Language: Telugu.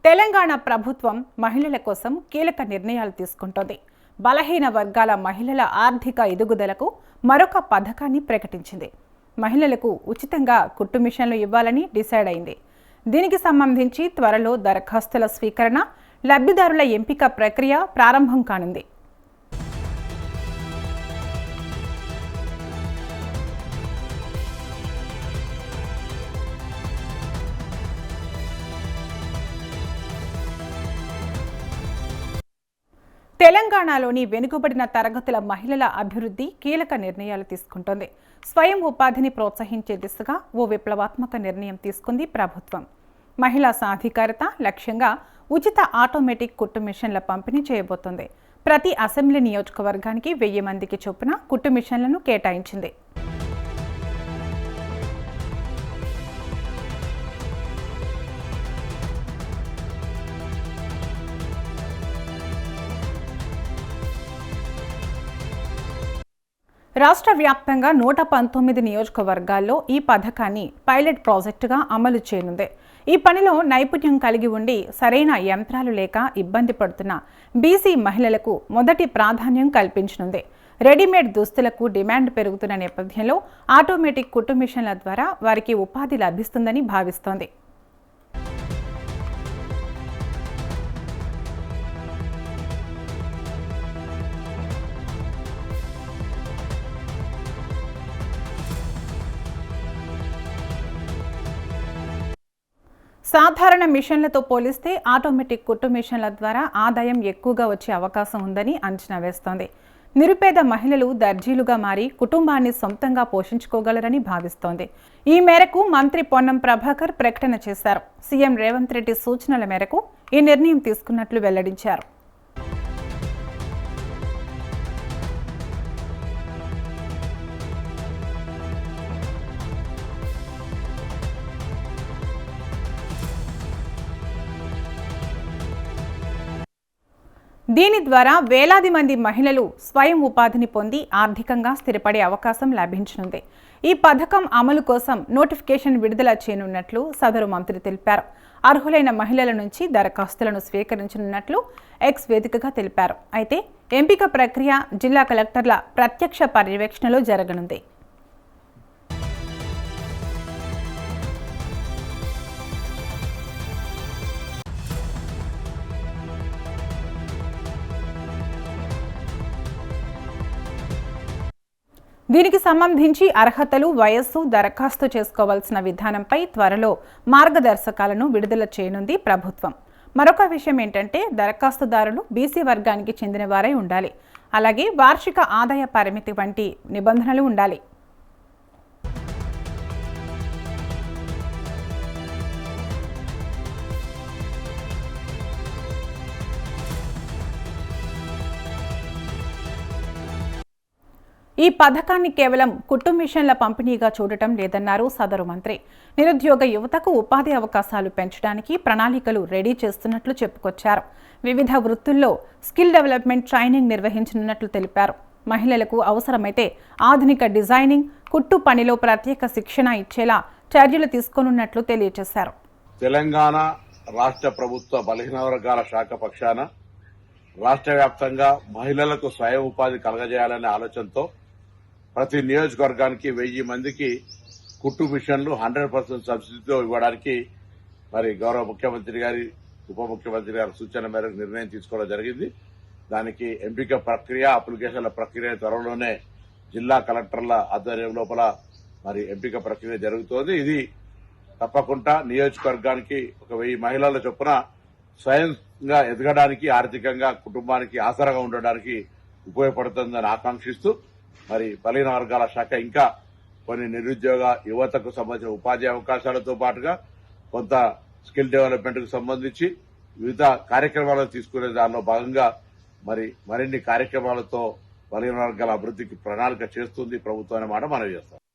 తెలంగాణ ప్రభుత్వం మహిళల కోసం కీలక నిర్ణయాలు తీసుకుంటోంది. బలహీన వర్గాల మహిళల ఆర్థిక ఎదుగుదలకు మరొక పథకాన్ని ప్రకటించింది. మహిళలకు ఉచితంగా కుట్టు మిషన్లు ఇవ్వాలని డిసైడ్ అయింది. దీనికి సంబంధించి త్వరలో దరఖాస్తుల స్వీకరణ, లబ్ధిదారుల ఎంపిక ప్రక్రియ ప్రారంభం కానుంది. తెలంగాణలోని వెనుకబడిన తరగతుల మహిళల అభివృద్ధి కీలక నిర్ణయాలు తీసుకుంటోంది. స్వయం ఉపాధిని ప్రోత్సహించే దిశగా ఓ విప్లవాత్మక నిర్ణయం తీసుకుంది ప్రభుత్వం. మహిళా సాధికారత లక్ష్యంగా ఉచిత ఆటోమేటిక్ కుట్టు మిషన్ల పంపిణీ చేయబోతోంది. ప్రతి అసెంబ్లీ నియోజకవర్గానికి 1000 మందికి చొప్పున కుట్టు మిషన్లను కేటాయించింది. రాష్ట్ర వ్యాప్తంగా 119 నియోజకవర్గాల్లో ఈ పథకాన్ని పైలట్ ప్రాజెక్టుగా అమలు చేయనుంది. ఈ పనిలో నైపుణ్యం కలిగి ఉండి సరైన యంత్రాలు లేక ఇబ్బంది పడుతున్న బీసీ మహిళలకు మొదటి ప్రాధాన్యం కల్పించనుంది. రెడీమేడ్ దుస్తులకు డిమాండ్ పెరుగుతున్న నేపథ్యంలో ఆటోమేటిక్ కుట్టు మిషన్ల ద్వారా వారికి ఉపాధి లభిస్తుందని భావిస్తోంది. సాధారణ మిషన్లతో పోలిస్తే ఆటోమేటిక్ కుట్టు మిషన్ల ద్వారా ఆదాయం ఎక్కువగా వచ్చే అవకాశం ఉందని అంచనా వేస్తోంది. నిరుపేద మహిళలు దర్జీలుగా మారి కుటుంబాన్ని సొంతంగా పోషించుకోగలరని భావిస్తోంది. ఈ మేరకు మంత్రి పొన్నం ప్రభాకర్ ప్రకటన చేశారు. సీఎం రేవంత్ రెడ్డి సూచనల మేరకు ఈ నిర్ణయం తీసుకున్నట్లు వెల్లడించారు. దీని ద్వారా వేలాది మంది మహిళలు స్వయం ఉపాధిని పొంది ఆర్థికంగా స్థిరపడే అవకాశం లభించనుంది. ఈ పథకం అమలు కోసం నోటిఫికేషన్ విడుదల చేయనున్నట్లు సదరు మంత్రి తెలిపారు. అర్హులైన మహిళల నుంచి దరఖాస్తులను స్వీకరించనున్నట్లు ఎక్స్ వేదికగా తెలిపారు. అయితే ఎంపిక ప్రక్రియ జిల్లా కలెక్టర్ల ప్రత్యక్ష పర్యవేక్షణలో జరగనుంది. దీనికి సంబంధించి అర్హతలు, వయస్సు, దరఖాస్తు చేసుకోవాల్సిన విధానంపై త్వరలో మార్గదర్శకాలను విడుదల చేయనుంది ప్రభుత్వం. మరొక విషయం ఏంటంటే దరఖాస్తుదారులు బీసీ వర్గానికి చెందిన వారై ఉండాలి. అలాగే వార్షిక ఆదాయ పరిమితి వంటి నిబంధనలు ఉండాలి. ఈ పథకాన్ని కేవలం కుట్టు మిషన్ల పంపిణీగా చూడటం లేదన్నారు సదరు మంత్రి. నిరుద్యోగ యువతకు ఉపాధి అవకాశాలు పెంచడానికి ప్రణాళికలు రెడీ చేస్తున్నట్లు చెప్పుకొచ్చారు. వివిధ వృత్తుల్లో స్కిల్ డెవలప్మెంట్ ట్రైనింగ్ నిర్వహించనున్నట్లు తెలిపారు. మహిళలకు అవసరమైతే ఆధునిక డిజైనింగ్, కుట్టు పనిలో ప్రత్యేక శిక్షణ ఇచ్చేలా చర్యలు తీసుకోనున్నట్లు తెలియజేశారు. తెలంగాణ రాష్ట్ర ప్రభుత్వ బలహీన వర్గాల శాఖ పక్షాన రాష్ట్ర వ్యాప్తంగా మహిళలకు స్వయం ఉపాధి కలగజేయాలనే ఆలోచనతో ప్రతి నియోజకవర్గానికి 1000 మందికి కుట్టు మిషన్లు 100% సబ్సిడీతో ఇవ్వడానికి మరి గౌరవ ముఖ్యమంత్రి గారి, ఉప ముఖ్యమంత్రి గారి సూచన మేరకు నిర్ణయం తీసుకోవడం జరిగింది. దానికి ఎంపిక ప్రక్రియ, అప్లికేషన్ల ప్రక్రియ త్వరలోనే జిల్లా కలెక్టర్ల ఆధ్వర్యం లోపల మరి ఎంపిక ప్రక్రియ జరుగుతోంది. ఇది తప్పకుండా నియోజకవర్గానికి ఒక 1000 మహిళల చొప్పున స్వయంగా ఎదగడానికి, ఆర్థికంగా కుటుంబానికి ఆసరాగా ఉండడానికి ఉపయోగపడుతుందని ఆకాంక్షిస్తూ మరి బలహీన వర్గాల శాఖ ఇంకా కొన్ని నిరుద్యోగ యువతకు సంబంధించిన ఉపాధి అవకాశాలతో పాటుగా కొంత స్కిల్ డెవలప్మెంట్ కు సంబంధించి వివిధ కార్యక్రమాలను తీసుకునే దానిలో భాగంగా మరిన్ని కార్యక్రమాలతో బలహీన వర్గాల అభివృద్ధికి ప్రణాళిక చేస్తుంది ప్రభుత్వం అనే మాట మనం చేస్తాం.